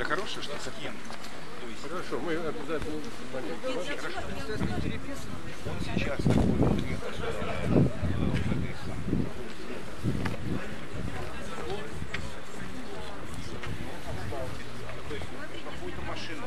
погода хорошая, что ли? Хорошо, мы обязательно звоним. Он сейчас такой какую-то машину.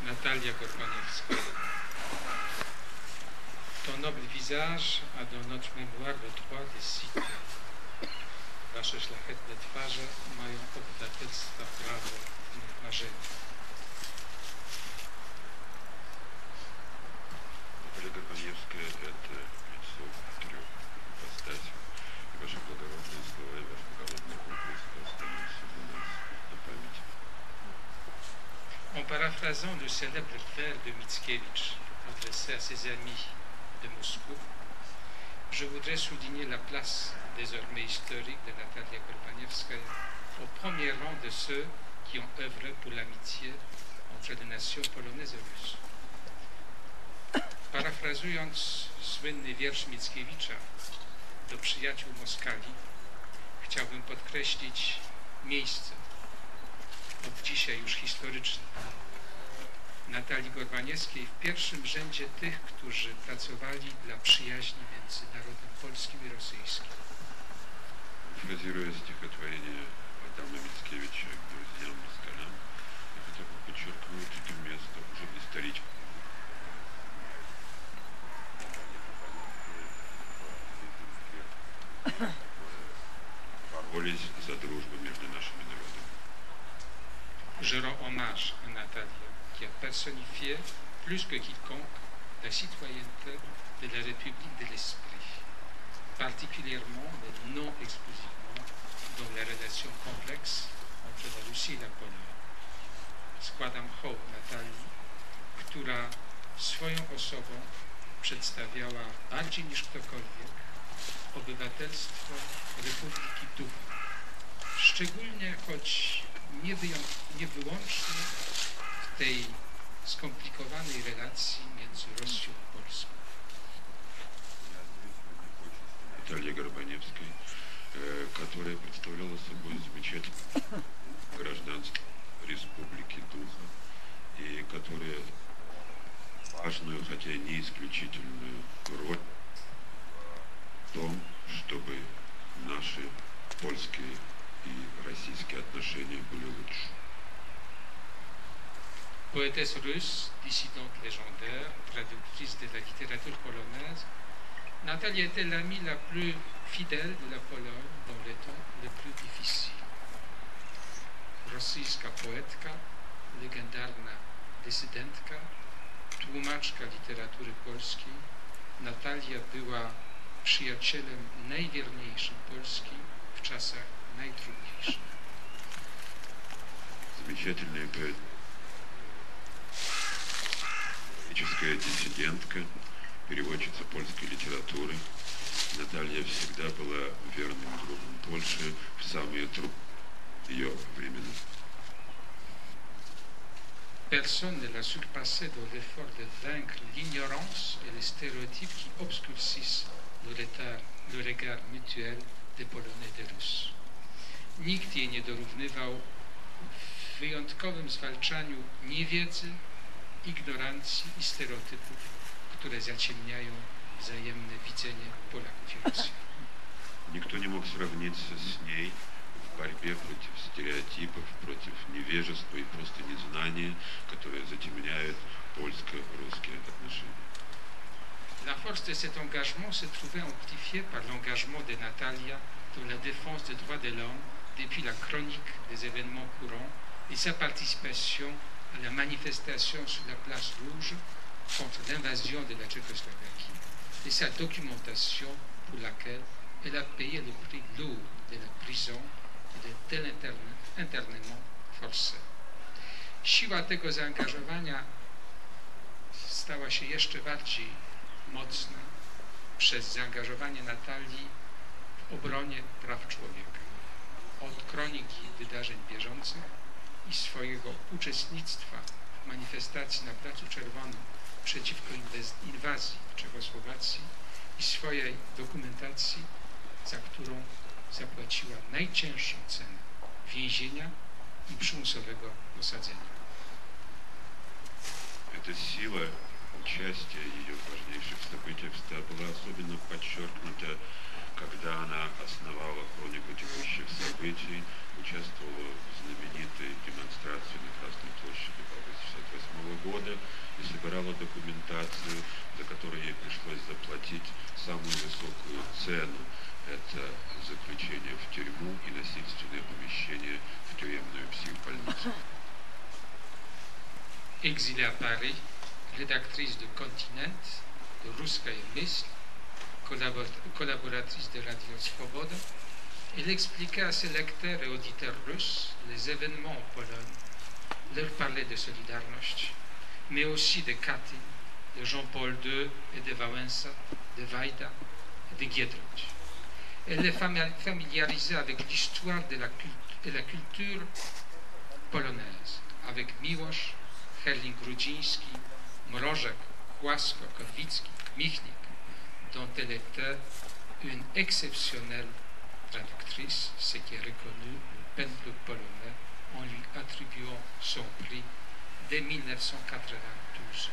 Natalia Gorbanevskaya. Ton noble visage a do notre mémoire le droit des cités. Wasze szlachetne twarze mają obywatelstwa prawo w mych marzeniach. Наталья Горбаневская – это лицо в трех ипостасях. И ваши благородные слова, и ваш благородный образ останутся для нас на память. En paraphrasant le célèbre vers de Mickiewicz adressé à ses amis de Moscou, je voudrais souligner la place désormais historique de Natalia Gorbanevskaya au premier rang de ceux qui ont œuvré pour l'amitié entre les nations polonaises et russes. Parafrazując słynny wiersz Mickiewicza do przyjaciół Moskali, chciałbym podkreślić miejsce, od dzisiaj już historyczne, Natalii Gorbaniewskiej w pierwszym rzędzie tych, którzy pracowali dla przyjaźni między narodem polskim i rosyjskim. Фразируя стихотворение Адама Мицкевича к друзьям москалям, я хотел бы подчеркнуть это место уже историческое. Боролись за дружбу между нашими народами. Je rends hommage à Natalia, qui a personnifié, plus que quiconque, la citoyenneté de la République de l'Esprit, particulièrement, mais non exclusivement, dans les relations complexes entre la Russie i la Pologne. Składam hołd Natalii, która swoją osobą przedstawiała bardziej niż ktokolwiek obywatelstwo Republiki Ducha. Szczególnie, choć nie wyłącznie w tej skomplikowanej relacji między Rosją a Polską. Наталья Горбаневская, которая представляла собой замечательное гражданство Республики Духа и которая важную, хотя и не исключительную роль в том, чтобы наши польские и российские отношения были лучше. Poétesse russe, dissidente légendaire, traductrice de la littérature polonaise, Natalia était l'amie la plus fidèle de la Pologne dans les temps les plus difficiles. Rosyjska poetka, legendarna dysydentka, tłumaczka literatury polskiej, Natalia była przyjacielem najwierniejszym Polski w czasach najtrudniejszych. Замечательная поэтическая диссидентка, переводчица польской литературы. Наталья всегда была верным другом Польши в самые трудные ее времена. Personne ne l'a surpassé dans l'effort de vaincre l'ignorance et les stéréotypes qui obscurcissent le regard mutuel des Polonais et des Russes. Nikt jej nie dorównywał w wyjątkowym zwalczaniu niewiedzy, ignorancji i stereotypów, które zaciemniają wzajemne widzenie Polaków i Rosjan. Никто не мог сравниться с ней в борьбе против стереотипов, против невежества и просто незнания, которое затемняет польско-русские отношения. La force de cet engagement se trouvait amplifiée par l'engagement de Natalia dans la défense des droits de l'homme depuis la chronique des événements courants et sa participation à la manifestation sur la place rouge contre l'invasion de la Tchécoslovaquie et sa documentation pour laquelle elle a payé le prix lourd de la prison et de tel internement forcé. Siła tego zaangażowania stała się jeszcze bardziej mocna przez zaangażowanie Natalii w obronie praw człowieka. Od kroniki wydarzeń bieżących i swojego uczestnictwa w manifestacji na Placu Czerwonym przeciwko inwazji w Czechosłowacji i swojej dokumentacji, za którą zapłaciła najcięższą cenę więzienia i przymusowego osadzenia. Эта сила участия ее в важнейших событиях была особенно подчеркнута, когда она основала хронику текущих событий, участвовала в знаменитой демонстрации на Красной площади в августе 1968 года и собирала документацию, за которую ей пришлось заплатить самую высокую цену. Это заключение в тюрьму и насильственное помещение в тюремную психбольницу. Exilée à Paris, rédactrice de Continent, de Russkaya Mysl, collaboratrice de Radio Svoboda, elle expliquait à ses lecteurs et auditeurs russes les événements en Pologne, leur parlait de Solidarność, mais aussi de Katyn, de Jean-Paul II et de Wałęsa, de Wajda et de Giedroyć. Elle les familiarisait avec l'histoire de la culture polonaise, avec Miłosz, Herling-Grudziński, Mrożek, Chłasko, Korwicki, Michnik, dont elle était une exceptionnelle traductrice, ce qui est reconnu le Pen Club polonais en lui attribuant son prix dès 1992.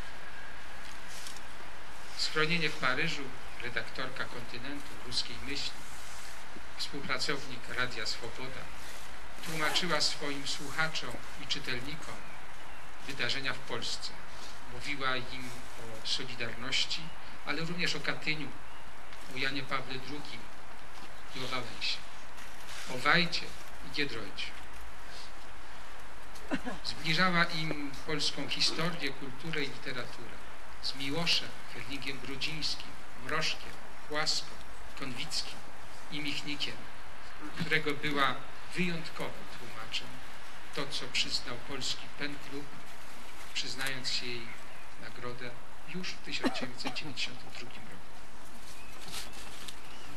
Schronienie w Paryżu, redaktorka Kontynentu, Ruskiej Myśli, współpracownik Radia Swoboda, tłumaczyła swoim słuchaczom i czytelnikom wydarzenia w Polsce. Mówiła im o Solidarności, ale również o Katyniu, o Janie Pawle II i o Wałęsie, o Wajdzie i Giedroyciu. Zbliżała im polską historię, kulturę i literaturę z Miłoszem, Herlingiem Grudzińskim, Mrożkiem, Chłaską, Konwickim i Michnikiem, którego była wyjątkowym tłumaczem, to co przyznał polski Pen Club, przyznając jej nagrodę już w 1992 roku.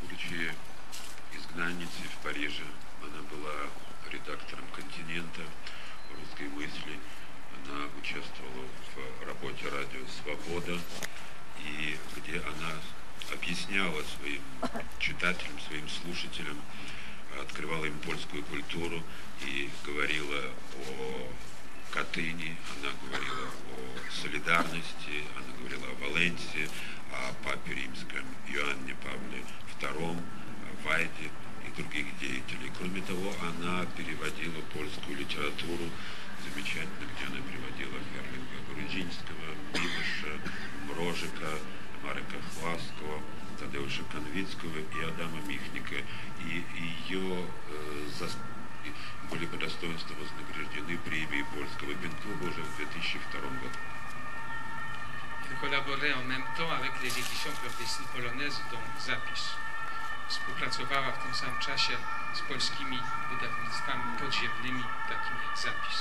Будучи изгнанницей в Париже, она была редактором «Континента», «Русской мысли». Она участвовала в работе «Радио Свобода», и где она объясняла своим читателям, своим слушателям, открывала им польскую культуру и говорила о Катыни, она говорила о солидарности, она говорила о Валенсии, о папе римском Иоанне Павле II, о Вайде и других деятелей. Кроме того, она переводила польскую литературу замечательно, где она приводила Ферлинга Грудинского, Мимыша, Мрожика, Марека Хвастского, Тадеуша Конвицкого и Адама Михника. И ее были по достоинству вознаграждены премией польского пен-клуба уже в 2002 году. Il collaborait en même temps avec les éditions clandestines polonaises, dont Zapis. Współpracowała w tym samym czasie z polskimi wydawnictwami podziemnymi, takimi jak Zapis.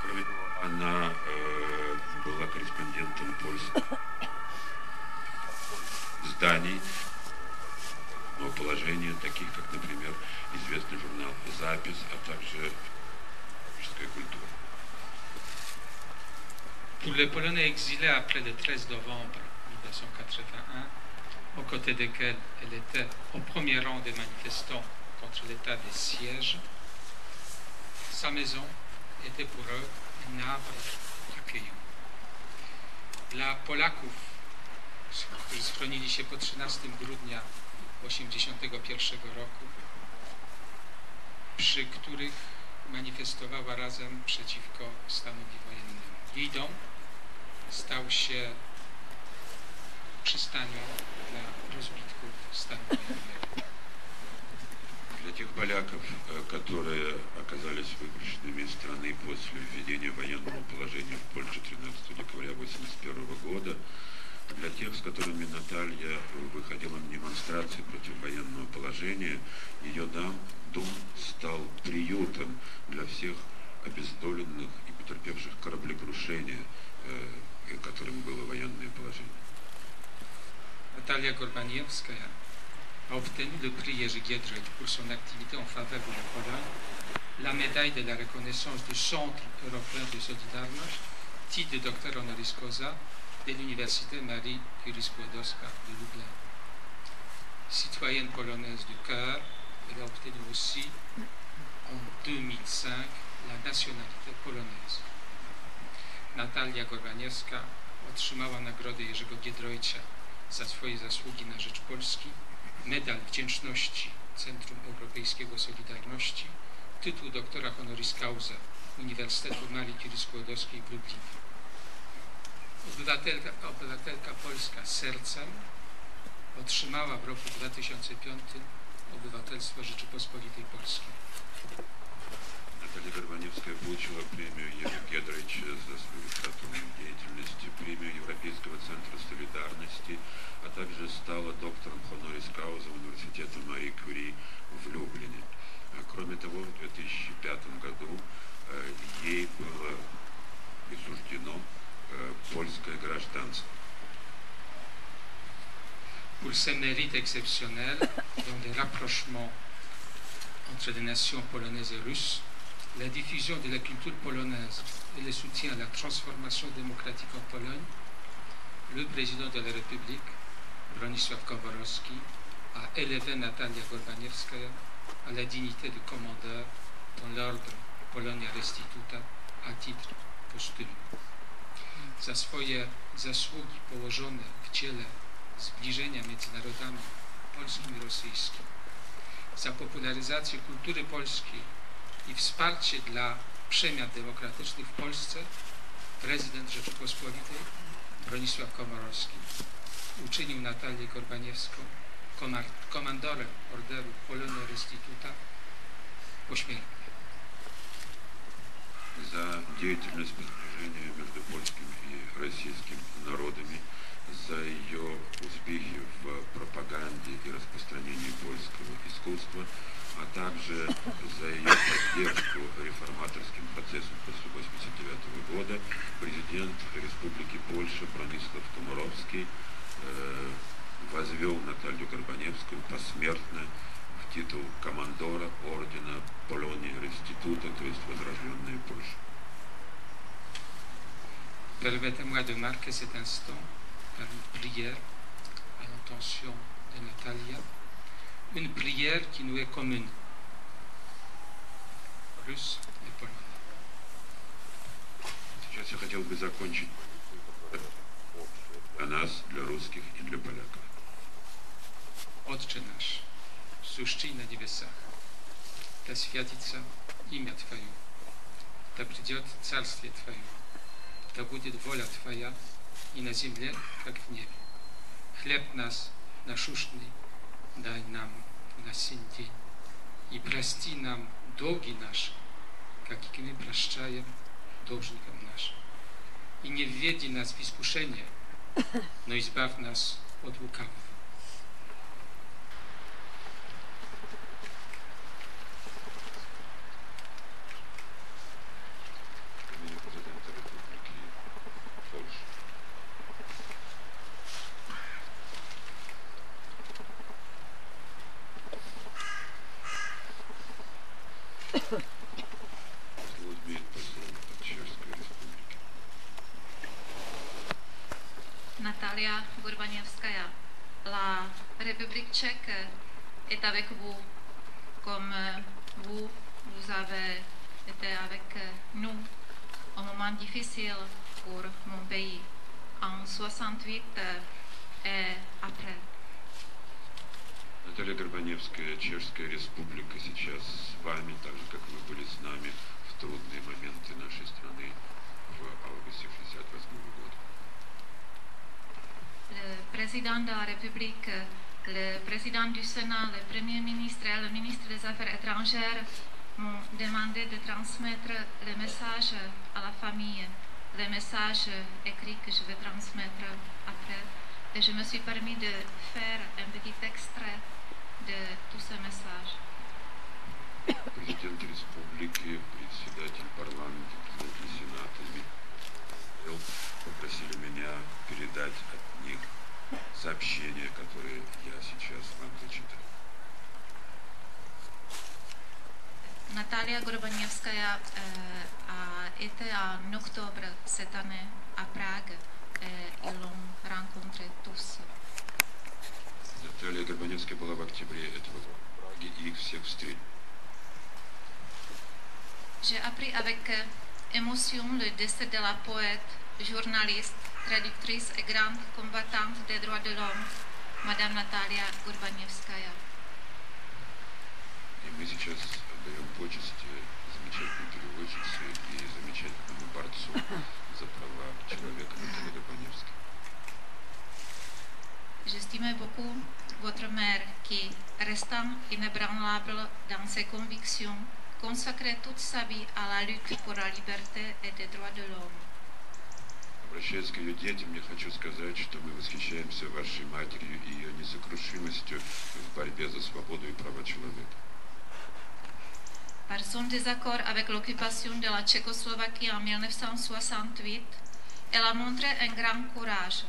Кроме того, она была корреспондентом польских изданий, но положения таких, как, например, известный журнал «Запис», а также «Русская культура». Pour les Polonais exilés après le 13 novembre 1981, aux côtés desquels elle était au premier rang des manifestants contre l'état des sièges, sa maison était pour eux un arbre accueillant. Dla Polaków, którzy schronili się po 13 grudnia 1981 roku, przy których manifestowała razem przeciwko stanowi wojennemu. Jej dom stał się przystanią dla rozbitków stanu wojennego. Для тех поляков, которые оказались выброшенными из страны после введения военного положения в Польше 13 декабря 1981 года, для тех, с которыми Наталья выходила на демонстрации против военного положения, ее дом стал приютом для всех обездоленных и потерпевших кораблекрушения, которым было военное положение. Natalia Gorbaniewskaja a obtenu le prix Jerzy Giedroyć pour son activité en faveur de la Pologne, la médaille de la reconnaissance du Centre européen de Solidarność, titre de docteur honoris causa de l'Université Marii Curie-Skłodowska de Lublin. Citoyenne polonaise du cœur, elle a obtenu aussi en 2005 la nationalité polonaise. Natalia Gorbaniewska otrzymała nagrodę Jerzego Giedroycia za swoje zasługi na rzecz Polski, medal wdzięczności Centrum Europejskiego Solidarności, tytuł doktora honoris causa Uniwersytetu Marii Curie-Skłodowskiej w Lublinie. Obywatelka polska sercem otrzymała w roku 2005 obywatelstwo Rzeczypospolitej Polskiej. Наталья Горбаневская получила премию Ежи Гедройча за свою литературную деятельность, премию Европейского центра солидарности, а также стала доктором хонорис кауза Университета Марии Кюри в Люблине. Кроме того, в 2005 году ей было присуждено польское гражданство. Pour ses mérites exceptionnels dans les rapprochements entre les nations polonaises et russes, la diffusion de la culture polonaise et le soutien à la transformation démocratique en Pologne, le président de la République, Bronisław Komorowski, a élevé Natalia Gorbaniewskaja à la dignité de commandeur dans l'ordre Polonia Restituta à titre posthume. Za swoje zasługi położone w dziele zbliżenia między narodami polskim i rosyjskim, za popularyzację kultury polskiej i wsparcie dla przemian demokratycznych w Polsce, prezydent Rzeczypospolitej Bronisław Komorowski uczynił Natalię Gorbaniewską komandorem orderu Polonia Restituta pośmiertnie. За деятельность по сближению между польским и российским народами, за ее успехи в пропаганде и распространении польского искусства, а также за ее поддержку реформаторским процессом после 1989 года, президент Республики Польша Бронислав Комаровский возвел Наталью Горбаневскую посмертно в титул командора ордена Полонии Реститута, то есть возрожденная Польша. Permettez-moi de marquer cet instant par une prière à l'intention de Natalia, une prière qui nous est commune, Russes et Polonais. Сейчас я хотел бы закончить для нас, для русских и для поляков. Отче наш, сущий на небесах, да святится имя Твое, да придет Царствие Твое, да будет воля Твоя и на земле, как в небе. Хлеб нас насущный дай нам на сей день, и прости нам долги наши, как и мы прощаем должникам нашим. И не введи нас в искушение, но избавь нас от лукавого. Natalia Gorbaněvská, la République tchèque est avec vous, comme vous avez été avec nous au moment difficile pour mon pays, en 68 et après. Наталья Горбаневская, Чешская Республика, сейчас с вами, так же, как вы были с нами в трудные моменты нашей страны в августе 1968 года. Le président de la République, le président du Sénat, le premier ministre et le ministre des Affaires étrangères m'ont demandé de transmettre le message à la famille, le message écrit que je vais transmettre après. Et je me suis permis de faire un petit extrait de tous ces messages. Президент республики, председатель парламента, председатель сената попросили меня передать от них сообщения, которые я сейчас вам зачитаю. Natalia Gorbaněvská a été en octobre cette année à Prague et ils l'ont rencontré tous. Наталья Горбаневская была в октябре этого года в Праге и их всех встретил. J'ai appris avec émotion le décès de la poète, journaliste, traductrice et grande combattante des droits de l'homme, Madame Natalia Gorbaněvská. И мы сейчас отдаем почести замечательной переводчице и замечательному борцу за права человека Наталье Горбаневской. J'estime beaucoup votre mère qui, restant inébranlable dans ses convictions, consacrait toute sa vie à la lutte pour la liberté et des droits de l'homme. Обращаясь к ее детям, я хочу сказать, что мы восхищаемся вашей матерью и ее несокрушимостью в борьбе за свободу и права человека. Par son désaccord avec l'occupation de la Tchécoslovaquie en 1968, elle a montré un grand courage.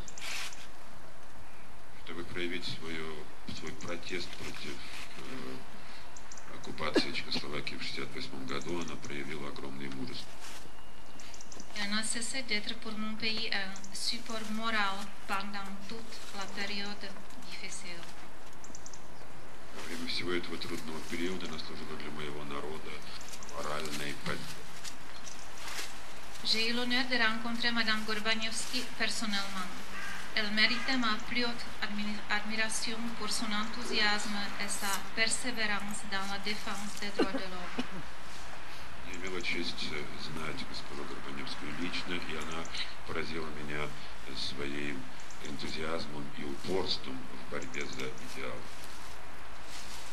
Чтобы проявить свой протест против оккупации Чехословакии в 1968 году, она проявила огромное мужество. Elle n'a cessé d'être pour mon pays un support moral pendant toute la période difficile. Во время всего этого трудного периода она служила для моего народа моральной поддержкой. J'ai eu l'honneur de rencontrer Madame Gorbaněvská personnellement. Elle méritait ma plus haute admiration pour son enthousiasme et sa persévérance dans la défense des droits de l'homme. Я имела честь знать госпожу Горбаневскую лично, и она поразила меня своим энтузиазмом и упорством в борьбе за идеал.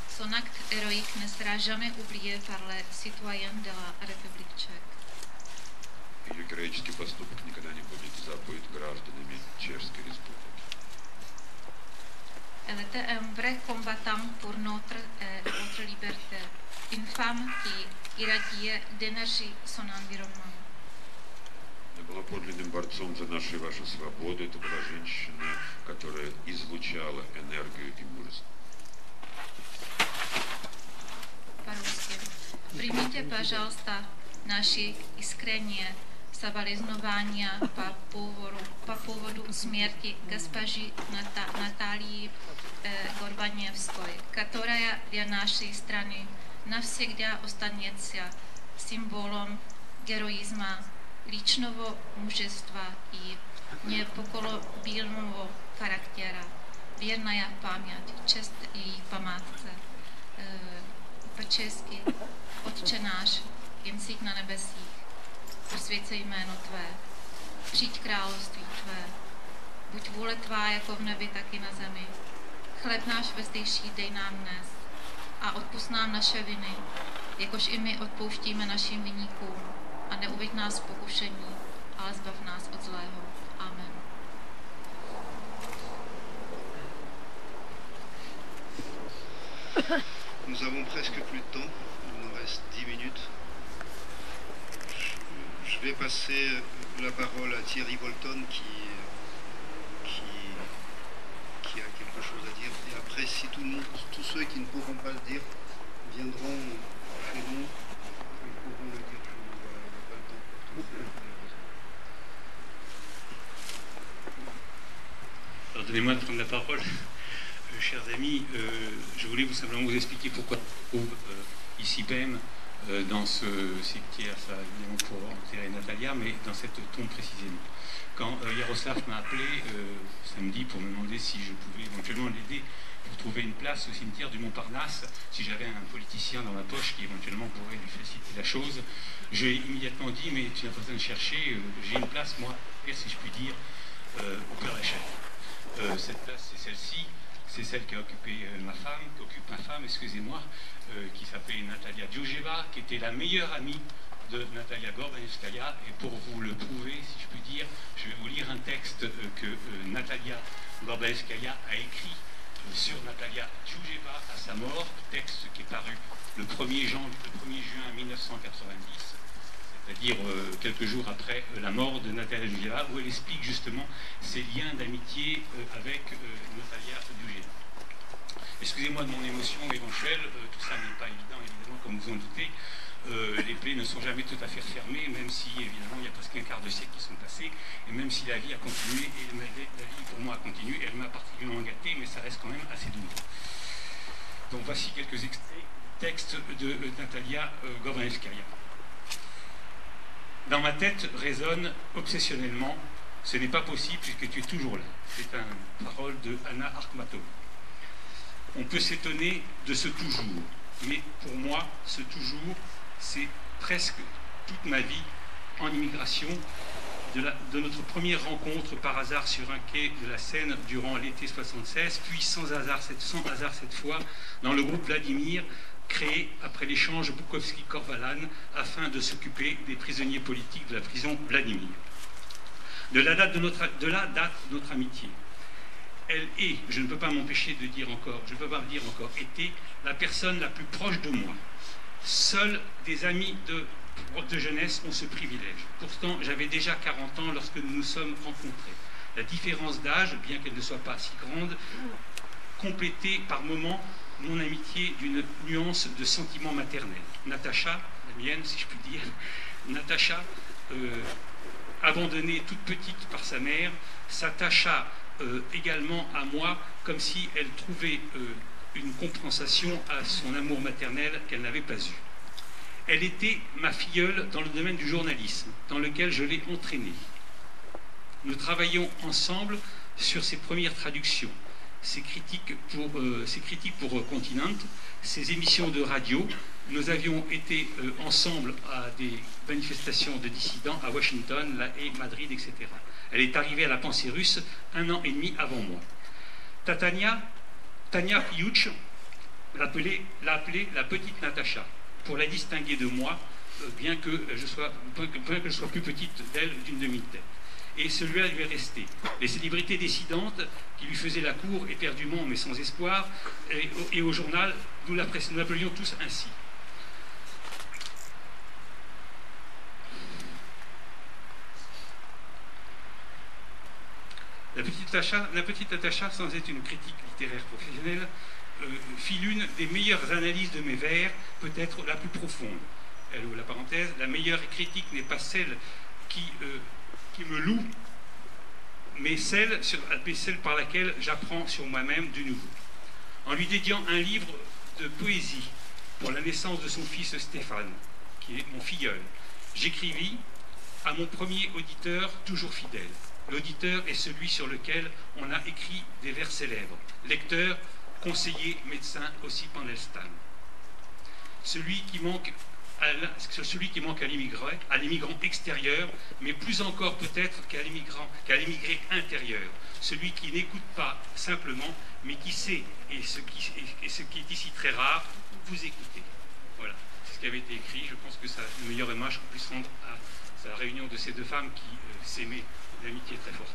Son acte héroïque ne sera jamais oublié par les citoyens de la République tchèque. Ее героический поступок никогда не будет забыт гражданами Чешской Республики. Elle était un vrai combattant pour notre et votre liberté, une femme qui irradiait d'énergie son environnement. Она была подлинным борцом за нашу и вашу свободу. Это была женщина, которая излучала энергию и мужество. По-русски. Примите, пожалуйста, наши искренние соболезнования по поводу смерти госпожи Натальи Горбаněvské, которая для нашей страны навсегда останется символом героизма, личного мужества и непоколебимого характера. Верная память, честь и памятce. По-česky, Otče náš, jen jsi na nebesích, posvěcej jméno tvé, přijď království tvé, buď vůle tvá jako v nebi, tak i na zemi. Chléb náš vezdejší dej nám dnes a odpusť nám naše viny, jakož i my odpouštíme našim viníkům a neuveď nás v pokušení, ale zbav nás od zlého. Amen. Nous avons presque plus de temps, il nous reste 10 minutes. Je vais passer la parole à Thierry Bolton qui a quelque chose à dire. Et après, si tous ceux qui ne pourront pas le dire viendront chez nous, ils pourront le dire chez nous. Voilà, il n'y a pas le temps pour tout faire. Alors, donnez-moi de prendre la parole. Chers amis, je voulais simplement vous expliquer pourquoi on se trouve ici même dans ce cimetière, ça évidemment pour enterrer Natalia, mais dans cette tombe précisément. Quand Yaroslav m'a appelé samedi pour me demander si je pouvais éventuellement l'aider pour trouver une place au cimetière du Montparnasse, si j'avais un politicien dans ma poche qui éventuellement pourrait lui faciliter la chose, j'ai immédiatement dit, mais tu n'as pas besoin de chercher, j'ai une place, moi, si je puis dire, au Père-Lachaise. Cette place, c'est celle-ci. C'est celle qui a occupé qui occupe ma femme, excusez-moi, qui s'appelait Natalia Djoujeva, qui était la meilleure amie de Natalia Gorbanevskaya. Et pour vous le prouver, si je puis dire, je vais vous lire un texte que Natalia Gorbanevskaya a écrit sur Natalia Djoujeva à sa mort, texte qui est paru le 1er juin 1990. C'est-à-dire quelques jours après la mort de Natalia Djoujeva, où elle explique justement ses liens d'amitié avec Natalia Djoujeva. Excusez-moi de mon émotion éventuelle, tout ça n'est pas évident, évidemment, comme vous en doutez. Les plaies ne sont jamais tout à fait fermées, même si, évidemment, il y a presque un quart de siècle qui sont passés, et même si la vie a continué, et la vie pour moi a continué, elle m'a particulièrement gâté, mais ça reste quand même assez douloureux. Donc voici quelques extraits, textes de Natalia Gorbanevskaya. Dans ma tête résonne obsessionnellement « Ce n'est pas possible puisque tu es toujours là ». C'est une parole de Anna Akhmatova. On peut s'étonner de ce toujours, mais pour moi, ce toujours, c'est presque toute ma vie en immigration, de notre première rencontre par hasard sur un quai de la Seine durant l'été 76, puis sans hasard cette fois, dans le groupe Vladimir, créé après l'échange Boukovski-Korvalan afin de s'occuper des prisonniers politiques de la prison Vladimir. De la date de notre amitié, elle est, je ne peux pas m'empêcher de dire encore, je ne peux pas le dire encore, était la personne la plus proche de moi. Seuls des amis de jeunesse ont ce privilège. Pourtant, j'avais déjà 40 ans lorsque nous nous sommes rencontrés. La différence d'âge, bien qu'elle ne soit pas si grande, complétait par moments mon amitié d'une nuance de sentiment maternel. Natacha, la mienne si je puis dire, Natacha, abandonnée toute petite par sa mère, s'attacha également à moi comme si elle trouvait une compensation à son amour maternel qu'elle n'avait pas eu. Elle était ma filleule dans le domaine du journalisme, dans lequel je l'ai entraînée. Nous travaillions ensemble sur ses premières traductions, ses critiques pour Continent, ses émissions de radio. Nous avions été ensemble à des manifestations de dissidents à Washington, La Haye, Madrid, etc. Elle est arrivée à la pensée russe 1 an et demi avant moi. Tania Piouch l'appelait la petite Natacha, pour la distinguer de moi, bien que je sois plus petite d'elle d'une demi-tête. Et celui-là lui est resté. Les célébrités dissidentes qui lui faisaient la cour éperdument mais sans espoir, et au journal, nous l'appelions tous ainsi. La petite Natacha, sans être une critique littéraire professionnelle, fit l'une des meilleures analyses de mes vers, peut-être la plus profonde. Elle ouvre la parenthèse, la meilleure critique n'est pas celle qui me loue, mais celle par laquelle j'apprends sur moi-même de nouveau. En lui dédiant un livre de poésie pour la naissance de son fils Stéphane, qui est mon filleul, j'écrivis à mon premier auditeur toujours fidèle. L'auditeur est celui sur lequel on a écrit des vers célèbres. Lecteur, conseiller, médecin, aussi Pandelstam. Celui qui manque celui qui manque à l'immigrant extérieur, mais plus encore peut-être qu'à l'immigré intérieur, celui qui n'écoute pas simplement, mais qui sait, et ce qui est ici très rare, vous écoutez. Voilà, c'est ce qui avait été écrit. Je pense que c'est le meilleur hommage qu'on puisse rendre à la réunion de ces deux femmes qui s'aimaient d'amitié très forte.